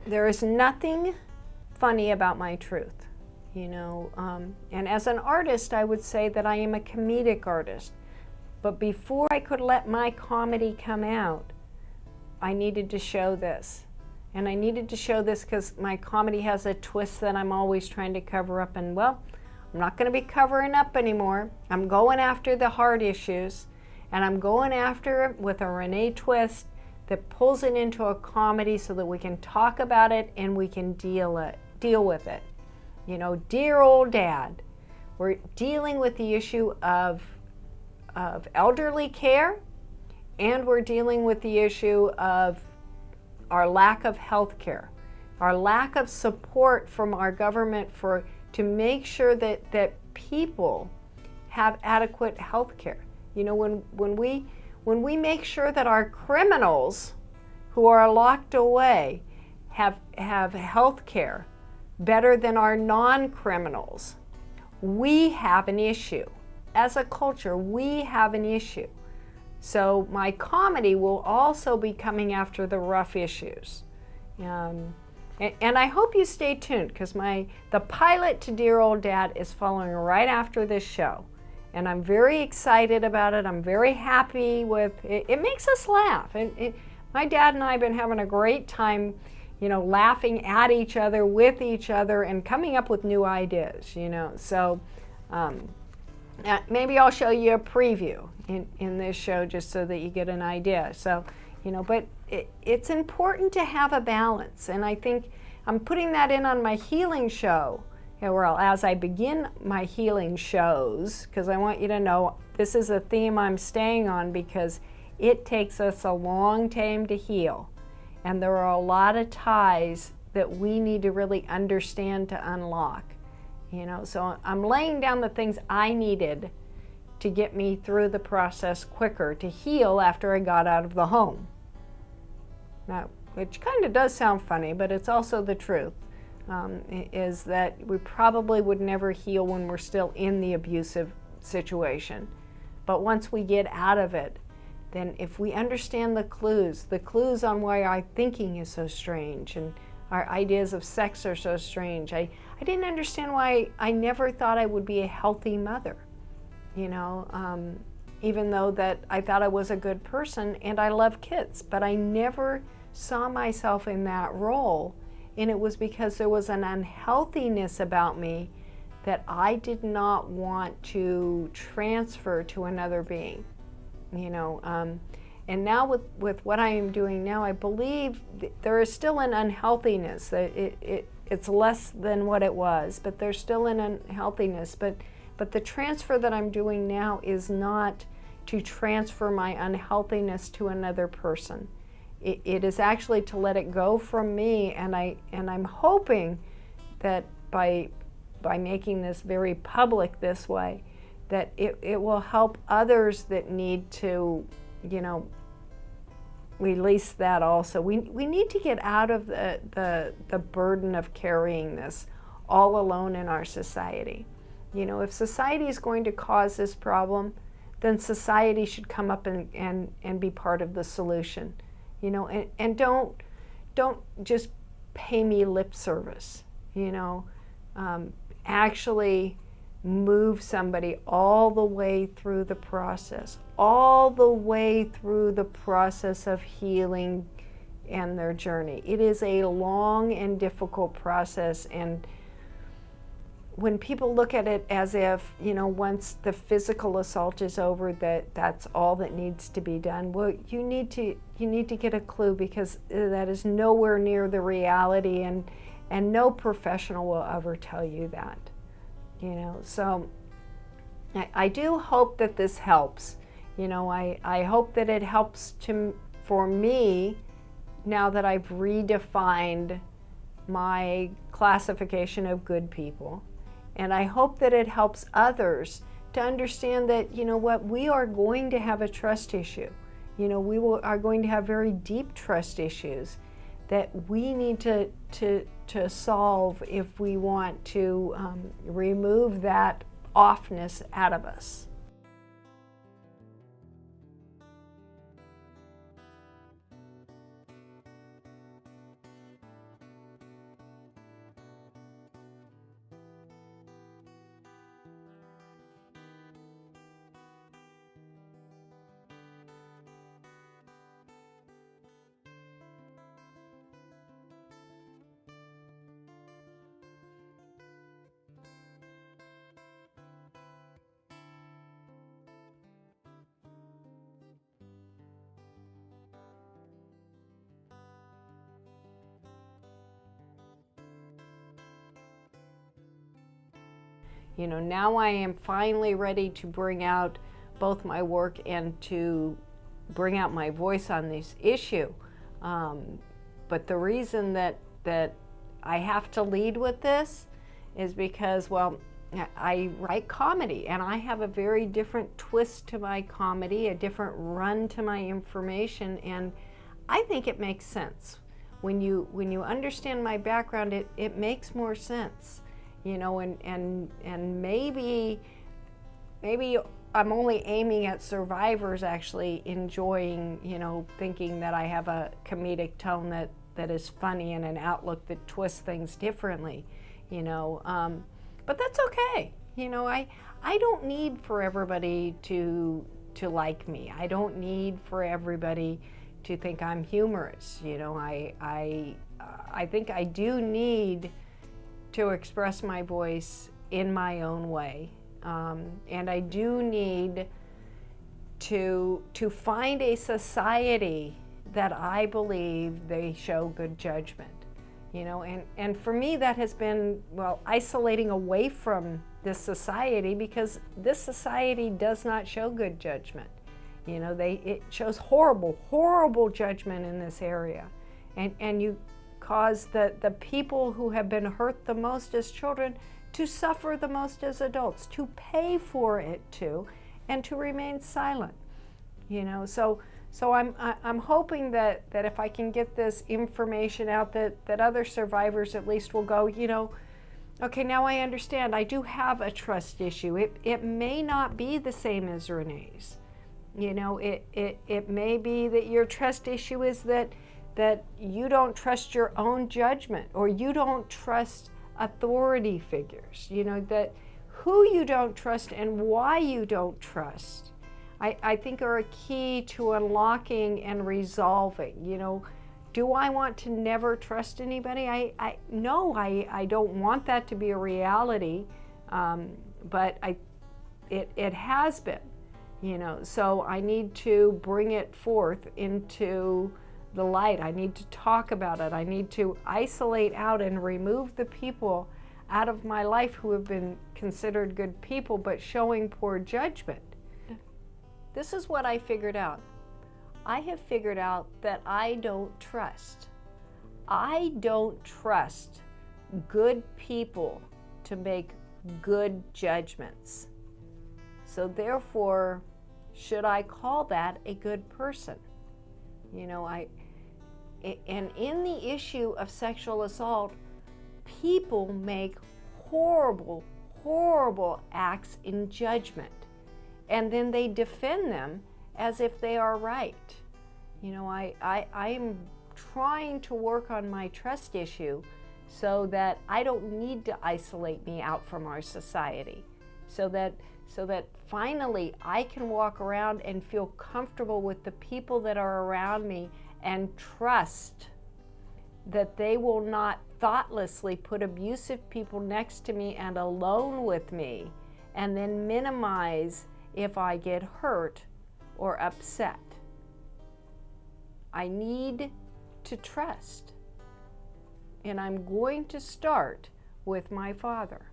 there is nothing funny about my truth, and as an artist, I would say that I am a comedic artist. But before I could let my comedy come out, I needed to show this. And I needed to show this because my comedy has a twist that I'm always trying to cover up. And well, I'm not going to be covering up anymore. I'm going after the hard issues. And I'm going after it with a Renee twist that pulls it into a comedy so that we can talk about it and we can deal with it. Dear old dad, we're dealing with the issue of elderly care, and we're dealing with the issue of our lack of health care, our lack of support from our government to make sure that people have adequate health care. When we make sure that our criminals who are locked away have health care better than our non-criminals, we have an issue. As a culture, we have an issue. So my comedy will also be coming after the rough issues. And I hope you stay tuned, because the pilot to Dear Old Dad is following right after this show. And I'm very excited about it. I'm very happy with it. It makes us laugh. My dad and I have been having a great time, laughing at each other, with each other, and coming up with new ideas, So maybe I'll show you a preview in this show just so that you get an idea. So, but it's important to have a balance. And I think I'm putting that in on my healing show. Well, as I begin my healing shows, because I want you to know this is a theme I'm staying on, because it takes us a long time to heal. And there are a lot of ties that we need to really understand to unlock. So I'm laying down the things I needed to get me through the process quicker, to heal after I got out of the home. Now, which kind of does sound funny, but it's also the truth, is that we probably would never heal when we're still in the abusive situation. But once we get out of it, then if we understand the clues on why our thinking is so strange and our ideas of sex are so strange. I didn't understand why I never thought I would be a healthy mother, even though that I thought I was a good person and I love kids, but I never saw myself in that role. And it was because there was an unhealthiness about me that I did not want to transfer to another being, And now with what I am doing now, I believe there is still an unhealthiness. It's less than what it was, but there's still an unhealthiness. But the transfer that I'm doing now is not to transfer my unhealthiness to another person. It is actually to let it go from me, and I'm hoping that by making this very public this way, that it will help others that need to, release that also. We need to get out of the burden of carrying this all alone in our society. If society is going to cause this problem, then society should come up and be part of the solution. And don't just pay me lip service. Actually move somebody all the way through the process, of healing and their journey. It is a long and difficult process, and when people look at it as if, once the physical assault is over, that's all that needs to be done, well, you need to get a clue, because that is nowhere near the reality, and no professional will ever tell you that. So I do hope that this helps. I hope that it helps for me, now that I've redefined my classification of good people. And I hope that it helps others to understand that, we are going to have a trust issue. Are going to have very deep trust issues that we need to solve if we want to remove that offness out of us. You know, now I am finally ready to bring out both my work and to bring out my voice on this issue. But the reason that I have to lead with this is because, well, I write comedy, and I have a very different twist to my comedy, a different run to my information, and I think it makes sense. When you understand my background, it makes more sense, you know, and maybe I'm only aiming at survivors actually enjoying, you know, thinking that I have a comedic tone that is funny and an outlook that twists things differently, you know. But that's okay. You know, I don't need for everybody to like me. I don't need for everybody to think I'm humorous. You know, I think I do need to express my voice in my own way. And I do need to find a society that I believe they show good judgment. You know, and for me that has been, well, isolating away from this society, because this society does not show good judgment. You know, it shows horrible judgment in this area. And you cause the people who have been hurt the most as children to suffer the most as adults, to pay for it too, and to remain silent. You know, so I'm hoping that if I can get this information out, that other survivors at least will go, you know, okay, now I understand. I do have a trust issue. It may not be the same as Renee's. You know, it may be that your trust issue is that you don't trust your own judgment, or you don't trust authority figures. You know, that who you don't trust and why you don't trust, I think are a key to unlocking and resolving. You know, do I want to never trust anybody? No, I don't want that to be a reality, but it has been, you know, so I need to bring it forth into the light. I need to talk about it. I need to isolate out and remove the people out of my life who have been considered good people but showing poor judgment. This is what I figured out. I have figured out that I don't trust. I don't trust good people to make good judgments. So therefore, should I call that a good person? You know, and in the issue of sexual assault, people make horrible acts in judgment, and then they defend them as if they are right. You know, I am trying to work on my trust issue so that I don't need to isolate me out from our society, so that finally I can walk around and feel comfortable with the people that are around me and trust that they will not thoughtlessly put abusive people next to me and alone with me, and then minimize if I get hurt or upset. I need to trust, and I'm going to start with my father.